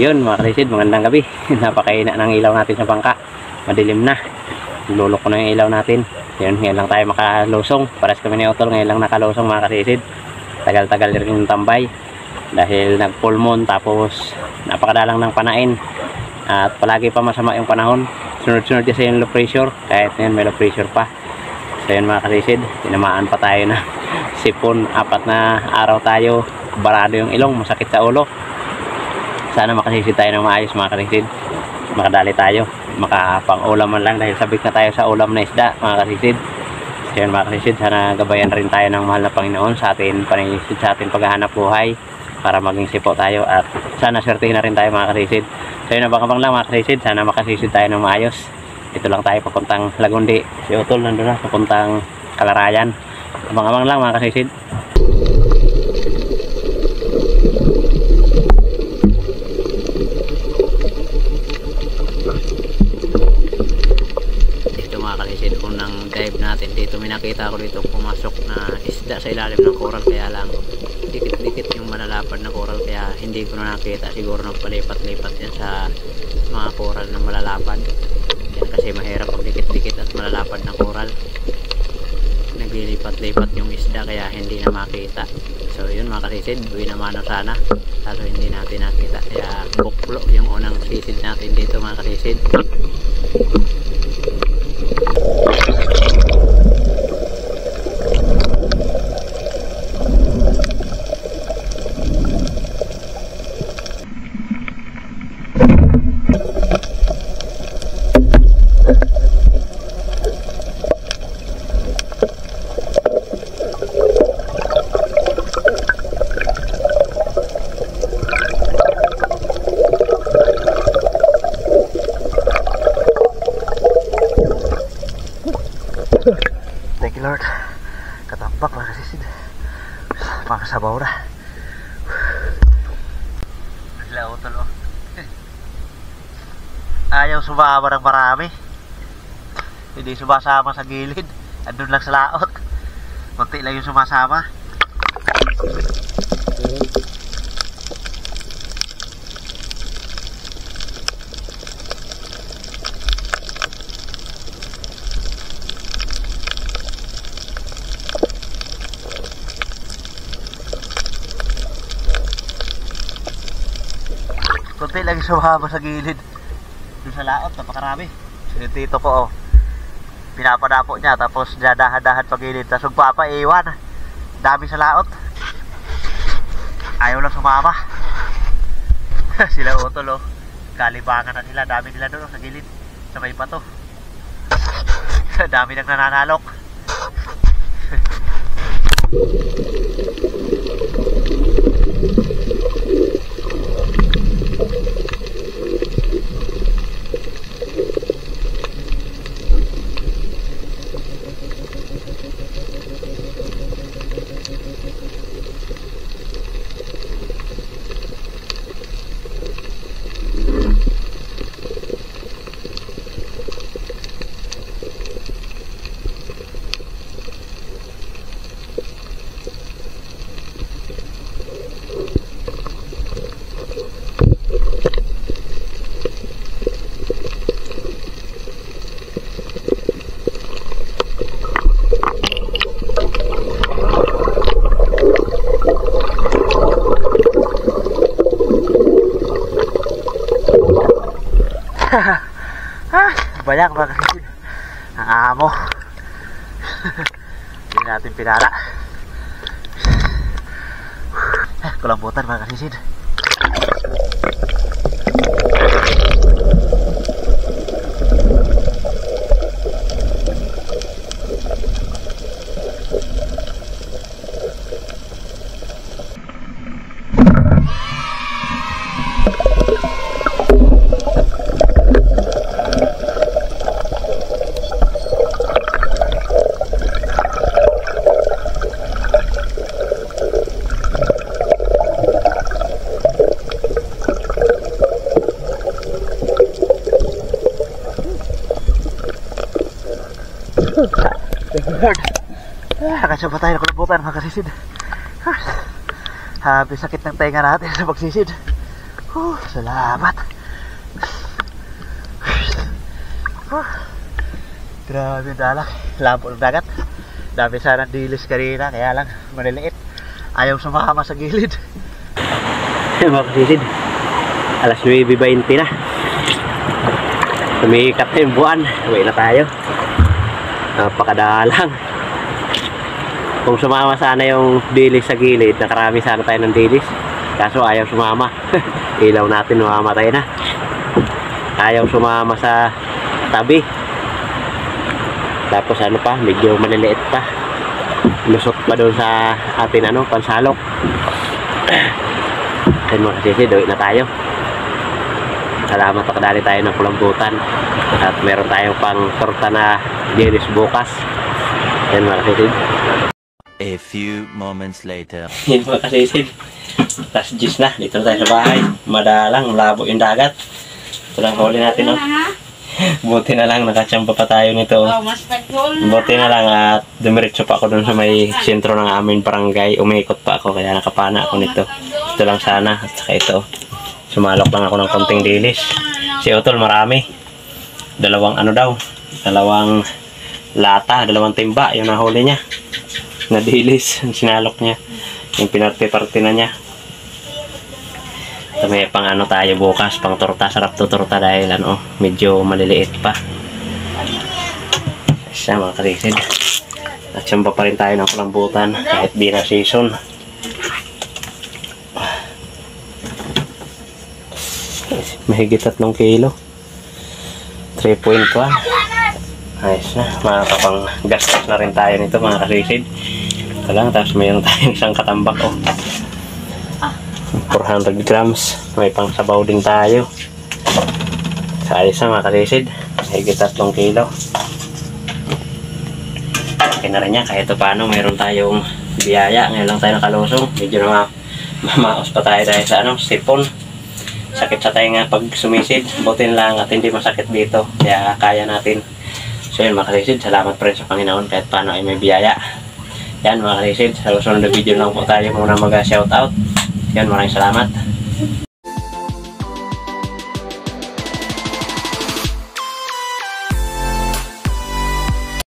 Yun mga kalisid, magandang gabi. Napakaina ng ilaw natin sa bangka, madilim na, lulok ko na yung ilaw natin. Yun, ngayon lang tayo makalusong. Paras kami ni Otol, ngayon lang nakalusong mga kalisid. Tagal-tagal rin yung tambay dahil nag full moon, tapos napakadalang ng panain at palagi pa masama yung panahon. Sunod-sunod kasi yung low pressure, kahit ngayon may low pressure pa. So yun mga kalisid, tinamaan pa tayo na sipon. 4 na araw tayo barado yung ilong, masakit sa ulo. Sana makasisid tayo ng maayos mga kalisid, makadali tayo, makapang-ulam man lang dahil sabik na tayo sa ulam na isda mga kalisid. So yun mga kalisid, sana gabayan rin tayo ng mahal na Panginoon sa atin panisid, sa atin paghahanap buhay para maging sipo tayo, at sana swertihin na rin tayo mga kalisid. So yun, abang-abang lang mga kalisid, sana makasisid tayo ng maayos. Ito lang tayo papuntang Lagundi, si Utol nandun na papuntang Kalarayan. Abang-abang lang mga kalisid. Unang dive natin dito, may nakita ko dito pumasok na isda sa ilalim ng coral, kaya lang dikit-dikit yung malalapad na coral, kaya hindi ko na nakita. Siguro nagpalipat-lipat yan sa mga coral na malalapad yan, kasi mahirap pag dikit-dikit at malalapad na coral, naglilipat-lipat yung isda kaya hindi na makita. So yun mga kasisid, buwi na mano sana, kaso hindi natin nakita, kaya buklo yung unang sisid natin dito mga kasisid. Thank you Lord, katampak mga kasisid, makasabaw na. Sila Utol oh. Ayaw sumama ng marami, hindi sumasama sa gilid, andun lang sa laot, konti lang yung sumasama. Kunti lagi sumama sa gilid, doon sa laot, napakarami. Yung tito ko oh, pinapadapo niya, tapos dadahan-dahan pa gilid, tapos magpapaiwan, dami sa laot, ayaw lang sumama. Sila Utol oh, kalibangan na sila, dami nila doon sa gilid, sa may bato. Dami nang nananalok. Banyak mga kasisid ang amo. Hindi natin pinara. Kulambutan mga kasisid. Lord. Nakasya pa tayo ng kulabutan mga kasisid. Habi sakit ng tenga natin sa pagsisid. Salamat. Grabe yung dalak. Lampo ng dagat. Dami sana dilis kanina, kaya lang maliliit. Ayaw sumama sa gilid. Mga kasisid, alas 9:20 na. Sumikat na yung buwan. Uwi na tayo. Napakadalang. Kung sumama sana yung dilis sa gilid, nakarami sana tayo ng dilis. Kaso ayaw sumama. Ilaw natin mamamatay na. Ayaw sumama sa tabi. Tapos ano pa, medyo maliliit pa. Lusot pa doon sa atin pansalok. Then mga kasisid, uwi na tayo. Salamat, nakadali tayo ng kulambutan. At meron tayong pang torta na dilis bukas. Yan mga kasisid. A few moments later. Yan mga kasisid. Last gis na. Dito na tayo sa bahay. Madalang, malabo yung dagat. Ito lang huli natin. Buti na lang, nakachamba pa tayo nito. Buti na lang at dumiretso pa ako dun sa may sentro ng aming barangay. Umikot pa ako kaya nakapana ako nito. Ito lang sana. At saka ito. Sumalok lang ako ng konting dilis. Si Otol marami. Dalawang lata, dalawang timba yung nahuli niya. Na dilis, sinalok niya. Yung pinarte-parte na niya. Ito may pang tayo bukas, pang torta. Sarap to torta dahil medyo maliliit pa. Siya mga kasisid. At siyamba pa rin tayo ng kulambutan kahit di na season. Mahigit 3 kilo. 3.1. Ayos na. Makakapang gastos na rin tayo nito mga kasisid. Ito lang. Tapos mayroon tayong isang katambak. 400 grams. May pang sabaw din tayo. Sa ayos na mga kasisid. Mahigit 3 kilo. Okay na rin yan. Kahit paano mayroon tayong biyaya. Ngayon lang tayo nakalusong. Medyo na mamaos pa tayo dahil sa sipon. Sakit sa tayo nga pag sumisid. Butin lang at hindi masakit dito. Kaya kaya natin. So yun mga kasisid, salamat pa rin sa Panginoon kahit paano ay may biyaya. Yan mga kasisid, sa susunod na video lang po tayo muna mag-shoutout. Yan, maraming salamat.